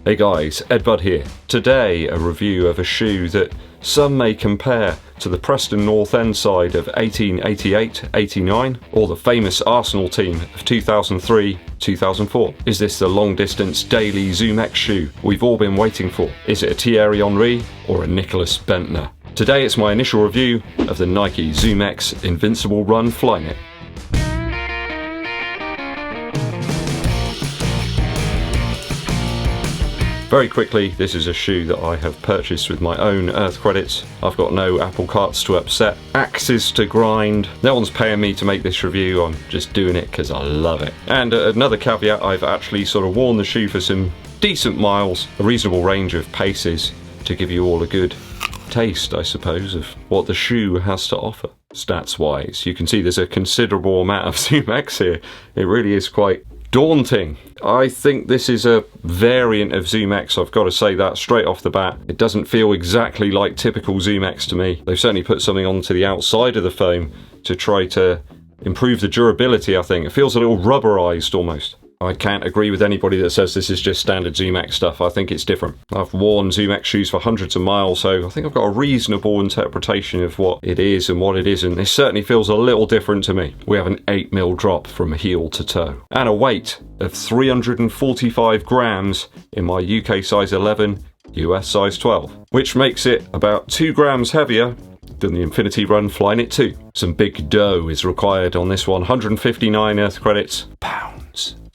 Hey guys, EDDBUD here. Today a review of a shoe that some may compare to the Preston North End side of 1888-89 or the famous Arsenal team of 2003-2004. Is this the long distance daily ZoomX shoe we've all been waiting for? Is it a Thierry Henry or a Nicholas Bentner? Today it's my initial review of the Nike ZoomX Invincible Run Flyknit. Very quickly, this is a shoe that I have purchased with my own Earth credits. I've got no apple carts to upset, axes to grind. No one's paying me to make this review, I'm just doing it because I love it. And another caveat, I've actually sort of worn the shoe for some decent miles, a reasonable range of paces to give you all a good taste, I suppose, of what the shoe has to offer. Stats wise, you can see there's a considerable amount of ZoomX here. It really is quite daunting. I think this is a variant of ZoomX, I've got to say that straight off the bat. It doesn't feel exactly like typical ZoomX to me. They've certainly put something onto the outside of the foam to try to improve the durability, I think. It feels a little rubberized almost. I can't agree with anybody that says this is just standard ZoomX stuff. I think it's different. I've worn ZoomX shoes for hundreds of miles, so I think I've got a reasonable interpretation of what it is and what it isn't. This certainly feels a little different to me. We have an 8mm drop from heel to toe and a weight of 345 grams in my UK size 11, US size 12, which makes it about 2 grams heavier than the Infinity Run Flyknit 2. Some big dough is required on this one, 159 Earth credits, pounds.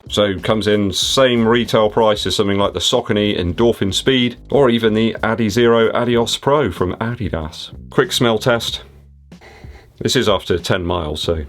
So comes in same retail price as something like the Saucony Endorphin Speed or even the Adizero Adios Pro from Adidas. Quick smell test. This is after 10 miles, so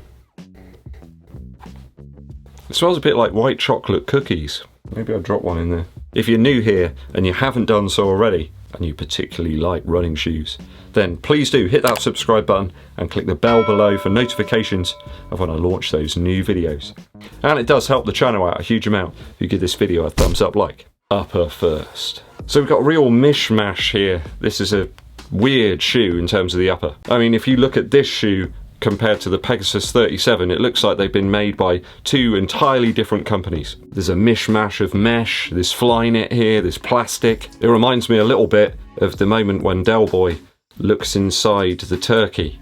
it smells a bit like white chocolate cookies. Maybe I'll drop one in there. If you're new here and you haven't done so already, and you particularly like running shoes, then please do hit that subscribe button and click the bell below for notifications of when I launch those new videos. And it does help the channel out a huge amount if you give this video a thumbs up like. Upper first. So we've got a real mishmash here. This is a weird shoe in terms of the upper. I mean, if you look at this shoe compared to the Pegasus 37, it looks like they've been made by two entirely different companies. There's a mishmash of mesh, this Flyknit here, this plastic. It reminds me a little bit of the moment when Del Boy looks inside the turkey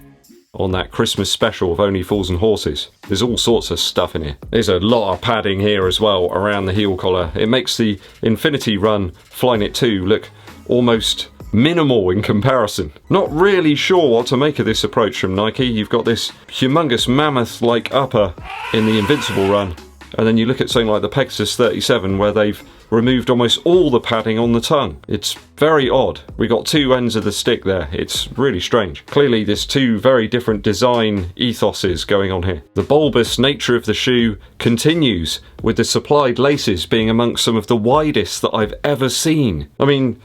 on that Christmas special of Only Fools and Horses. There's all sorts of stuff in here. There's a lot of padding here as well around the heel collar. It makes the Infinity Run Flyknit 2 look almost minimal in comparison. Not really sure what to make of this approach from Nike. You've got this humongous mammoth-like upper in the Invincible Run, and then you look at something like the Pegasus 37 where they've removed almost all the padding on the tongue. It's very odd. We got two ends of the stick there. It's really strange. Clearly there's two very different design ethoses going on here. The bulbous nature of the shoe continues, with the supplied laces being amongst some of the widest that I've ever seen. I mean,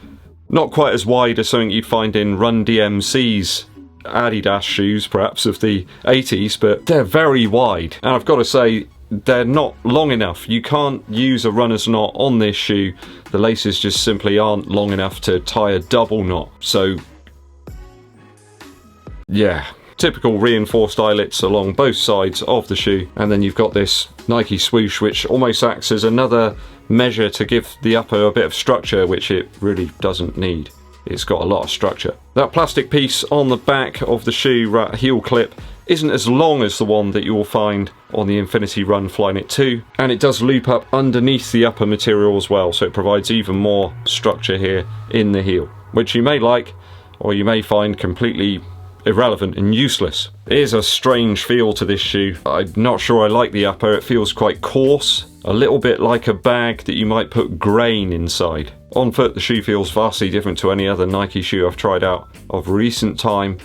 not quite as wide as something you'd find in Run DMC's Adidas shoes, perhaps, of the 80s, but they're very wide. And I've got to say, they're not long enough. You can't use a runner's knot on this shoe. The laces just simply aren't long enough to tie a double knot. So, yeah. Typical reinforced eyelets along both sides of the shoe, and then you've got this Nike swoosh which almost acts as another measure to give the upper a bit of structure, which it really doesn't need. It's got a lot of structure. That plastic piece on the back of the shoe heel clip isn't as long as the one that you will find on the Infinity Run Flyknit 2, and it does loop up underneath the upper material as well, so it provides even more structure here in the heel, which you may like or you may find completely irrelevant and useless. It is a strange feel to this shoe. I'm not sure I like the upper. It feels quite coarse, a little bit like a bag that you might put grain inside. On foot, the shoe feels vastly different to any other Nike shoe I've tried out of recent time.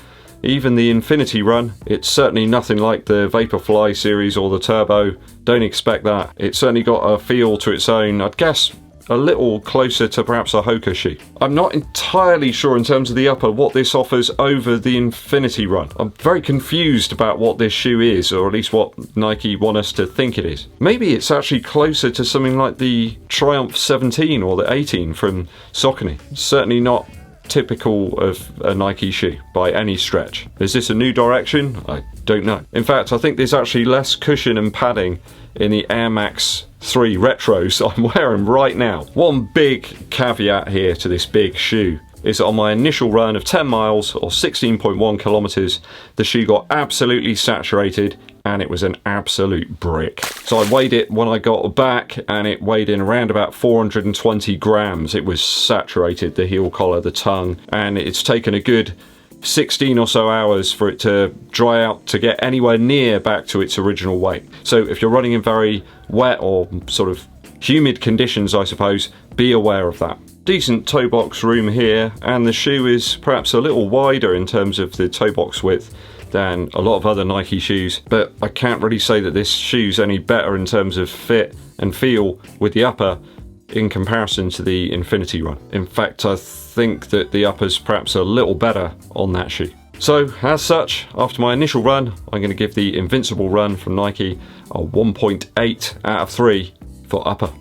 Even the Infinity Run, it's certainly nothing like the Vaporfly series or the Turbo. Don't expect that. It's certainly got a feel to its own, I'd guess a little closer to perhaps a Hoka shoe. I'm not entirely sure in terms of the upper what this offers over the Infinity Run. I'm very confused about what this shoe is, or at least what Nike want us to think it is. Maybe it's actually closer to something like the Triumph 17 or the 18 from Saucony. It's certainly not typical of a Nike shoe by any stretch. Is this a new direction? I don't know. In fact, I think there's actually less cushion and padding in the Air Max 3 Retros I'm wearing right now. One big caveat here to this big shoe is that on my initial run of 10 miles or 16.1 kilometers, the shoe got absolutely saturated and it was an absolute brick. So I weighed it when I got back and it weighed in around about 420 grams. It was saturated, the heel collar, the tongue, and it's taken a good 16 or so hours for it to dry out to get anywhere near back to its original weight. So if you're running in very wet or sort of humid conditions, I suppose, be aware of that. Decent toe box room here, and the shoe is perhaps a little wider in terms of the toe box width than a lot of other Nike shoes, but I can't really say that this shoe's any better in terms of fit and feel with the upper in comparison to the Infinity Run. In fact, I think that the upper's perhaps a little better on that shoe. So, as such, after my initial run, I'm going to give the Invincible Run from Nike a 1.8 out of 3 for upper.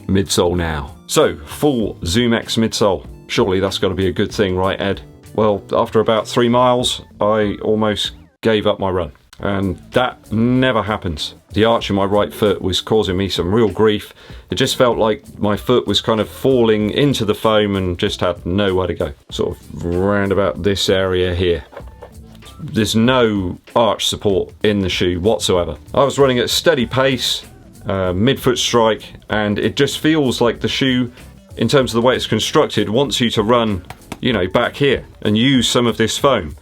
Midsole now. So, full ZoomX midsole. Surely that's got to be a good thing, right, Ed? Well, after about 3 miles, I almost gave up my run. And that never happens. The arch in my right foot was causing me some real grief. It just felt like my foot was kind of falling into the foam and just had nowhere to go. Sort of round about this area here. There's no arch support in the shoe whatsoever. I was running at a steady pace, mid-foot strike, and it just feels like the shoe, in terms of the way it's constructed, wants you to run, you know, back here and use some of this foam.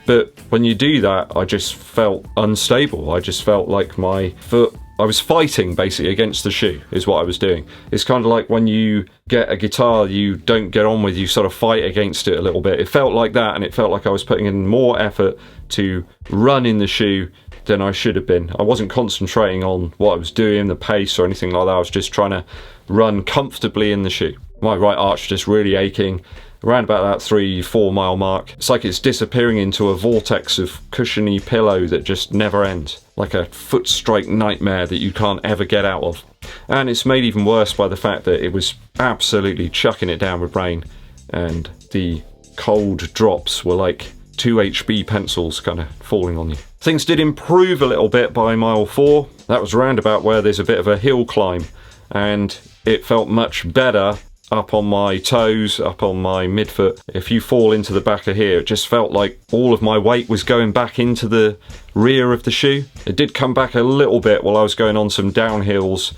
But when you do that, I just felt unstable. I just felt like my foot, I was fighting basically against the shoe is what I was doing. It's kind of like when you get a guitar you don't get on with, you sort of fight against it a little bit. It felt like that, and it felt like I was putting in more effort to run in the shoe than I should have been. I wasn't concentrating on what I was doing, the pace or anything like that. I was just trying to run comfortably in the shoe. My right arch just really aching. Around about that 3-4 mile mark, it's like it's disappearing into a vortex of cushiony pillow that just never ends, like a foot strike nightmare that you can't ever get out of. And it's made even worse by the fact that it was absolutely chucking it down with rain, and the cold drops were like 2 HB pencils kind of falling on you. Things did improve a little bit by mile 4. That was round about where there's a bit of a hill climb, and it felt much better up on my toes, up on my midfoot. If you fall into the back of here, it just felt like all of my weight was going back into the rear of the shoe. It did come back a little bit while I was going on some downhills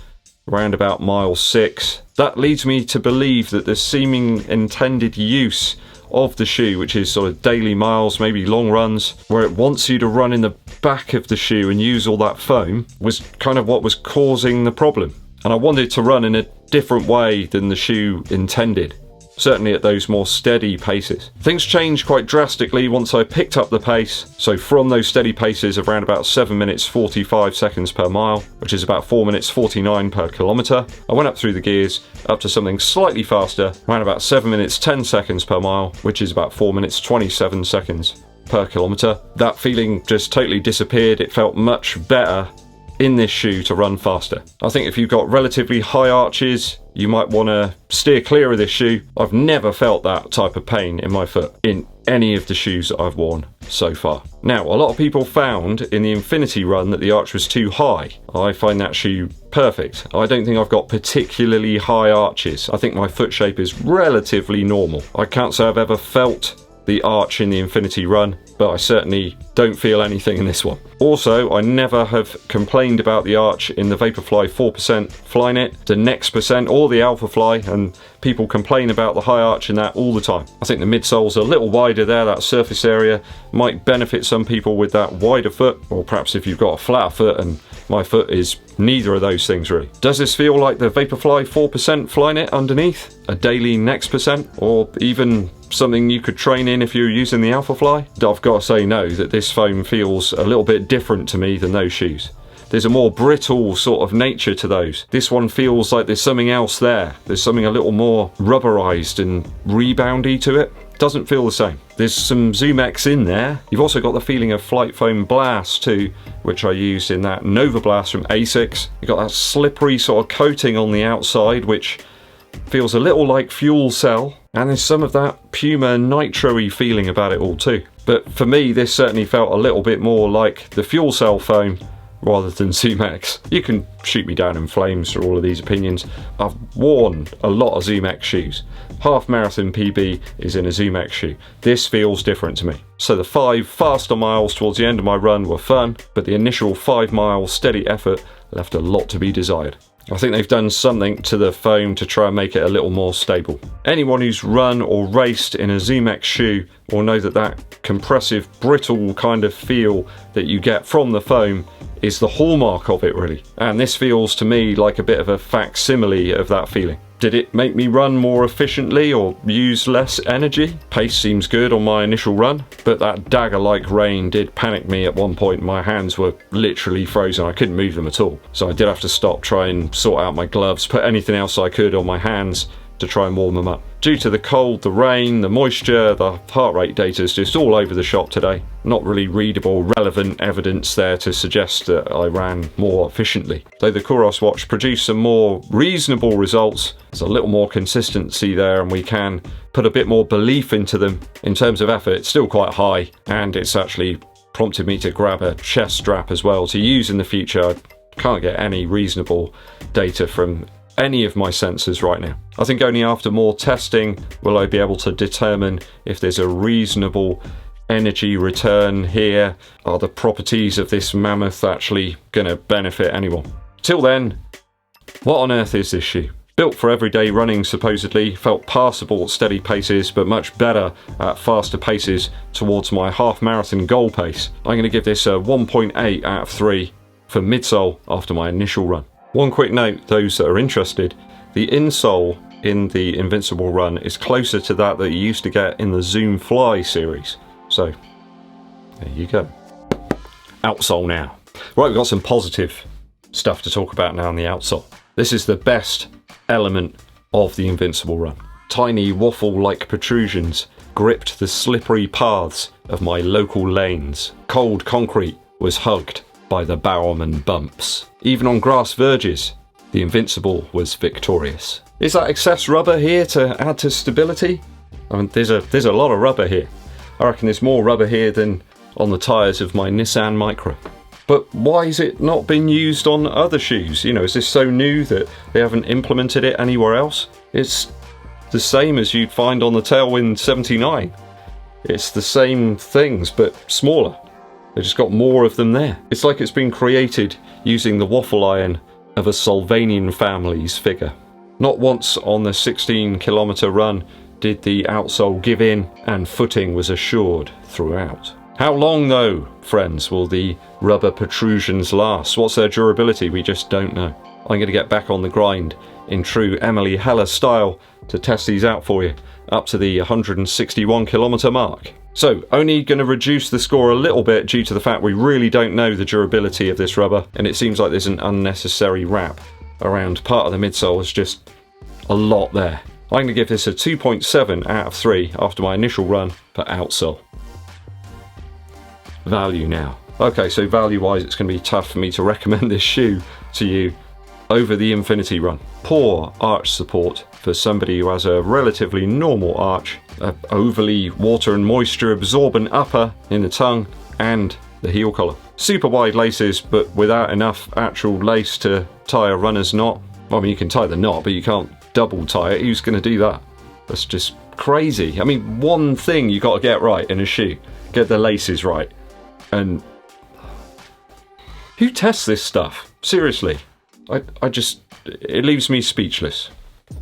around about mile 6. That leads me to believe that the seeming intended use of the shoe, which is sort of daily miles, maybe long runs, where it wants you to run in the back of the shoe and use all that foam, was kind of what was causing the problem. And I wanted to run in a different way than the shoe intended, certainly at those more steady paces. Things changed quite drastically once I picked up the pace. So from those steady paces of around about 7 minutes 45 seconds per mile, which is about 4 minutes 49 per kilometre, I went up through the gears up to something slightly faster, around about 7 minutes 10 seconds per mile, which is about 4 minutes 27 seconds per kilometre. That feeling just totally disappeared. It felt much better in this shoe to run faster. I think if you've got relatively high arches, you might want to steer clear of this shoe. I've never felt that type of pain in my foot in any of the shoes that I've worn so far. Now, a lot of people found in the Infinity Run that the arch was too high. I find that shoe perfect. I don't think I've got particularly high arches. I think my foot shape is relatively normal. I can't say I've ever felt the arch in the Infinity Run, but I certainly don't feel anything in this one. Also, I never have complained about the arch in the Vaporfly 4% Flyknit, the Next Percent, or the Alpha Fly, and people complain about the high arch in that all the time. I think the midsole's a little wider there. That surface area might benefit some people with that wider foot, or perhaps if you've got a flatter foot, and my foot is neither of those things really. Does this feel like the Vaporfly 4% Flyknit underneath? A daily Next Percent? Or even something you could train in if you're using the Alpha Fly? I've got to say no, that this foam feels a little bit different to me than those shoes. There's a more brittle sort of nature to those. This one feels like there's something else there. There's something a little more rubberized and reboundy to it. Doesn't feel the same. There's some ZoomX in there. You've also got the feeling of Flight Foam Blast too, which I used in that Nova Blast from Asics. You've got that slippery sort of coating on the outside, which Feels a little like Fuel Cell, and there's some of that Puma Nitro-y feeling about it all too. But for me, this certainly felt a little bit more like the Fuel Cell foam rather than ZoomX. You can shoot me down in flames for all of these opinions. I've worn a lot of ZoomX shoes. Half marathon PB is in a ZoomX shoe. This feels different to me. So the 5 faster miles towards the end of my run were fun, but the initial 5 mile steady effort left a lot to be desired. I think they've done something to the foam to try and make it a little more stable. Anyone who's run or raced in a ZoomX shoe will know that that compressive, brittle kind of feel that you get from the foam is the hallmark of it, really. And this feels to me like a bit of a facsimile of that feeling. Did it make me run more efficiently or use less energy? Pace seems good on my initial run, but that dagger-like rain did panic me at one point. My hands were literally frozen. I couldn't move them at all. So I did have to stop, try and sort out my gloves, put anything else I could on my hands to try and warm them up. Due to the cold, the rain, the moisture, the heart rate data is just all over the shop today. Not really readable, relevant evidence there to suggest that I ran more efficiently. Though the Kouros watch produced some more reasonable results, there's a little more consistency there and we can put a bit more belief into them. In terms of effort, it's still quite high, and it's actually prompted me to grab a chest strap as well to use in the future. I can't get any reasonable data from any of my sensors right now. I think only after more testing will I be able to determine if there's a reasonable energy return here. Are the properties of this mammoth actually going to benefit anyone? Till then, what on earth is this shoe? Built for everyday running supposedly, felt passable at steady paces but much better at faster paces towards my half marathon goal pace. I'm going to give this a 1.8 out of 3 for midsole after my initial run. One quick note, those that are interested, the insole in the Invincible Run is closer to that you used to get in the Zoom Fly series. So, there you go. Outsole now. Right, we've got some positive stuff to talk about now on the outsole. This is the best element of the Invincible Run. Tiny waffle-like protrusions gripped the slippery paths of my local lanes. Cold concrete was hugged by the Bowerman bumps. Even on grass verges, the Invincible was victorious. Is that excess rubber here to add to stability? I mean, there's a lot of rubber here. I reckon there's more rubber here than on the tyres of my Nissan Micra. But why has it not been used on other shoes? You know, is this so new that they haven't implemented it anywhere else? It's the same as you'd find on the Tailwind 79. It's the same things, but smaller. They just got more of them there. It's like it's been created using the waffle iron of a Sylvanian family's figure. Not once on the 16-kilometre run did the outsole give in, and footing was assured throughout. How long though, friends, will the rubber protrusions last? What's their durability? We just don't know. I'm going to get back on the grind in true Emily Heller style to test these out for you up to the 161-kilometre mark. So, only going to reduce the score a little bit due to the fact we really don't know the durability of this rubber, and it seems like there's an unnecessary wrap around part of the midsole. There's just a lot there. I'm going to give this a 2.7 out of 3 after my initial run for outsole. Value now. Okay, so value-wise it's going to be tough for me to recommend this shoe to you over the Infinity Run. Poor arch support for somebody who has a relatively normal arch, a overly water and moisture absorbent upper in the tongue, and the heel collar. Super wide laces, but without enough actual lace to tie a runner's knot. I mean, you can tie the knot, but you can't double tie it. Who's going to do that? That's just crazy. I mean, one thing you got to get right in a shoe: get the laces right. And who tests this stuff? Seriously. It leaves me speechless.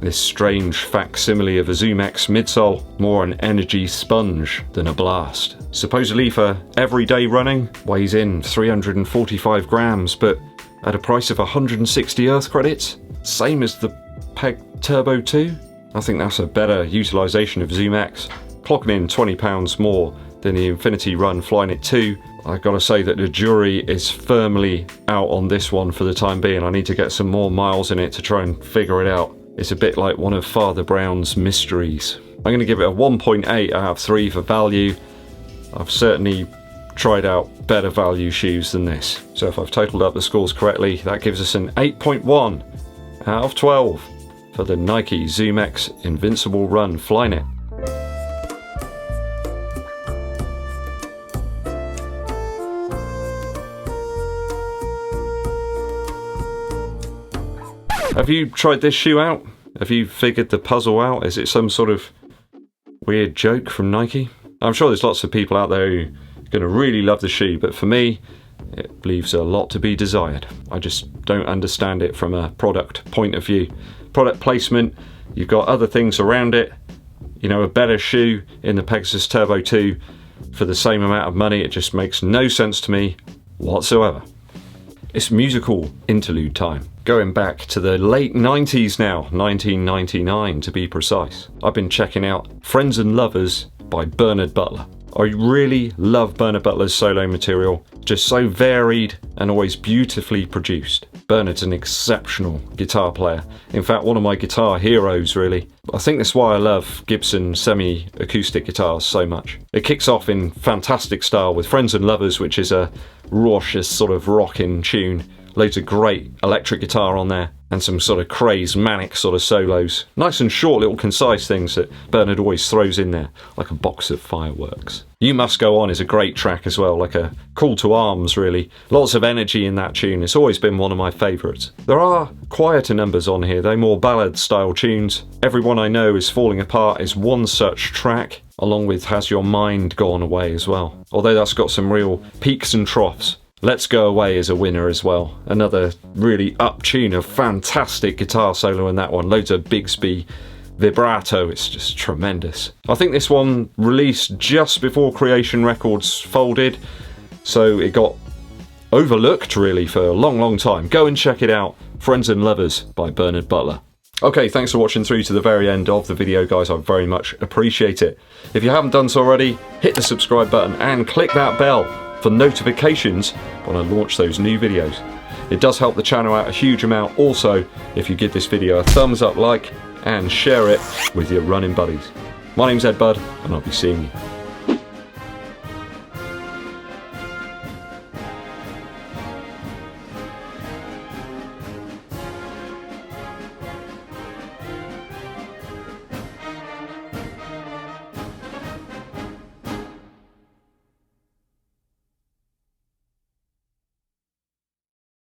This strange facsimile of a ZoomX midsole, more an energy sponge than a blast. Supposedly for everyday running, weighs in 345 grams, but at a price of 160 Earth credits, same as the Peg Turbo 2. I think that's a better utilisation of ZoomX, clocking in £20 more than the Infinity Run Flyknit 2. I've got to say that the jury is firmly out on this one for the time being. I need to get some more miles in it to try and figure it out. It's a bit like one of Father Brown's mysteries. I'm going to give it a 1.8 out of 3 for value. I've certainly tried out better value shoes than this. So if I've totaled up the scores correctly, that gives us an 8.1 out of 12 for the Nike ZoomX Invincible Run Flyknit. Have you tried this shoe out? Have you figured the puzzle out? Is it some sort of weird joke from Nike? I'm sure there's lots of people out there who are going to really love the shoe, but for me, it leaves a lot to be desired. I just don't understand it from a product point of view. Product placement, you've got other things around it. You know, a better shoe in the Pegasus Turbo 2 for the same amount of money. It just makes no sense to me whatsoever. It's musical interlude time. Going back to the late 90s now, 1999 to be precise. I've been checking out Friends and Lovers by Bernard Butler. I really love Bernard Butler's solo material, just so varied and always beautifully produced. Bernard's an exceptional guitar player. In fact, one of my guitar heroes, really. I think that's why I love Gibson semi-acoustic guitars so much. It kicks off in fantastic style with Friends and Lovers, which is a raucous sort of rocking tune. Loads of great electric guitar on there and some sort of crazed manic sort of solos. Nice and short little concise things that Bernard always throws in there, like a box of fireworks. You Must Go On is a great track as well, like a call to arms really. Lots of energy in that tune. It's always been one of my favourites. There are quieter numbers on here, though, more ballad style tunes. Everyone I Know Is Falling Apart is one such track, along with Has Your Mind Gone Away as well. Although that's got some real peaks and troughs. Let's Go Away is a winner as well. Another really up tune, a fantastic guitar solo in that one. Loads of Bigsby vibrato, it's just tremendous. I think this one released just before Creation Records folded, so it got overlooked really for a long time. Go and check it out. Friends and Lovers by Bernard Butler. Okay, thanks for watching through to the very end of the video, guys. I very much appreciate it. If you haven't done so already, hit the subscribe button and click that bell for notifications when I launch those new videos. It does help the channel out a huge amount also if you give this video a thumbs up like and share it with your running buddies. My name's EDDBUD and I'll be seeing you